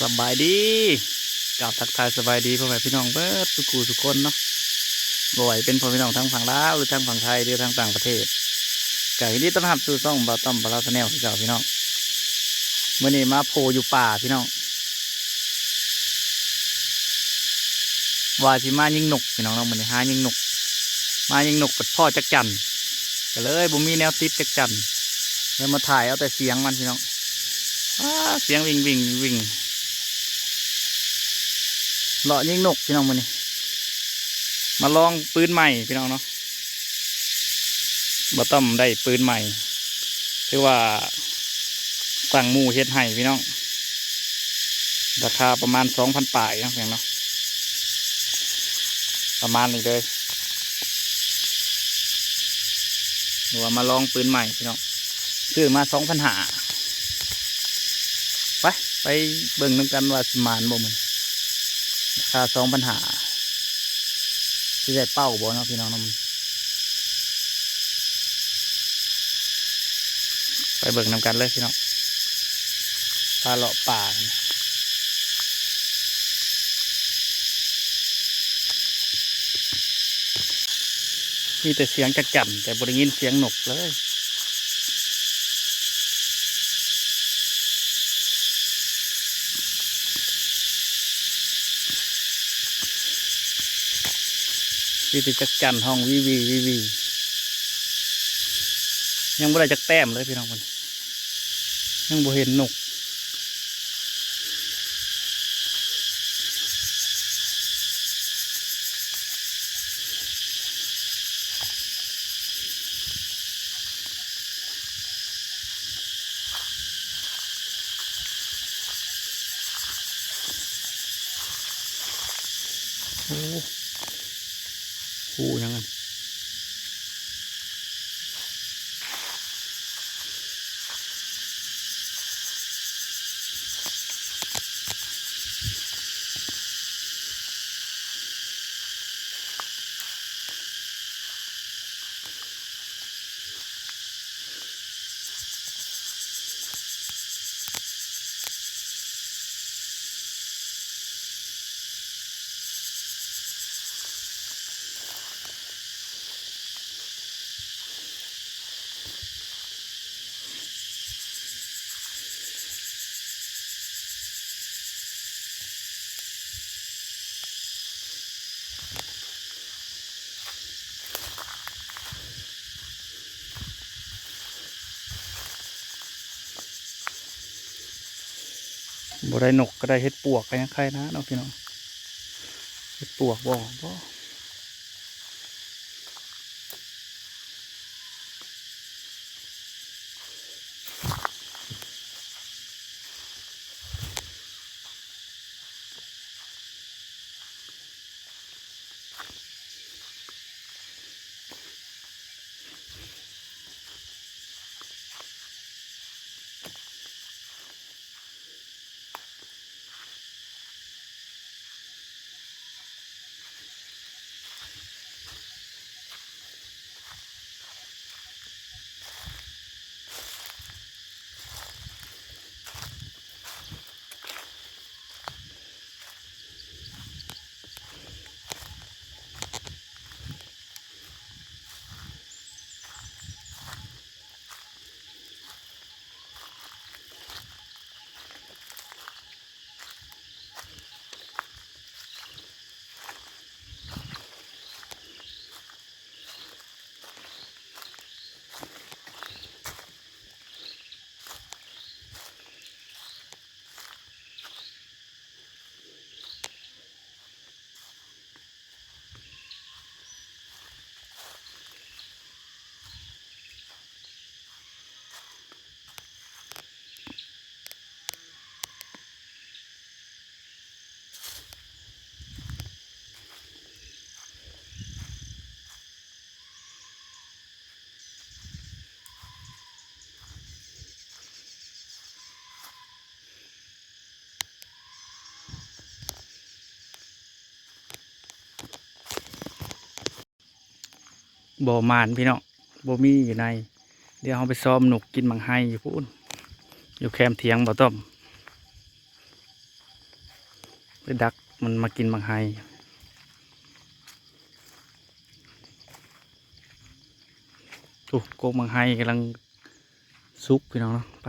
สบายดีกล่าวทักทายสบายดีพ่อแม่พี่น้องเบิดสุกูสุคนเนาะบ่อยเป็นพ่อพี่น้องทั้งฝั่งลาวหรือทั้งฝั่งไทยหรือทั้งต่างประเทศก็ยินดีต้อนรับสู่ช่องบ่าวต้อมบ่าวลาวชาแนลที่เก่าพี่น้องเมื่อนี้มาโผล่อยู่ป่าพี่น้องว่าสิมายิงนกพี่น้องเราะมื้อนี้หายิงนกมายิงนกปัดพ่อจักจั่นก็เลยบ่มีแนวติดจักจั่นแล้วมาถ่ายเอาแต่เสียงมันพี่น้องเสียงวิ่งวิ่งวิ่งเลาะยิงนกพี่น้องมื้อนี้มาลองปืนใหม่พี่น้องเนาะบ่ต้อมได้ปืนใหม่ถือว่าสั่งหมู่เฮ็ดให้พี่น้องราคาประมาณ 2,000 ปลายเนาะพี่น้องเนาะประมาณนี้เลยหรือว่ามาลองปืนใหม่พี่น้องซื้อมา2,500ไปเบิ่งนำกันว่าสิมานบ่มันราคา2,500สิได้เป้าบ่เนาะพี่น้องเนาะไปเบิ่งนำกันเลยพี่น้องพาเลาะป่ากันมีแต่เสียงจักจั่นแต่บ่ได้ยินเสียงนกเลยมีแต่จักจั่นห้องวีวีวีวียังบ่ได้จักแต้มเลยพี่น้องคนยังบ่เห็นนกโอ้โหยังไงบ่ได้นกก็ได้เฮ็ดปวกกันยังใครนะน้องพี่น้องเฮ็ดปวกบ่มานพี่น้องบ่มีอยู่ในเดี๋ยวเราไปซ้อมนกกินมังไห้อยู่พูนอยู่แคมเถียงบ่ต้อม ไปดักมันมากินบางไฮโอ้โกกบางไฮกำลังซุกพี่น้องเนาะไป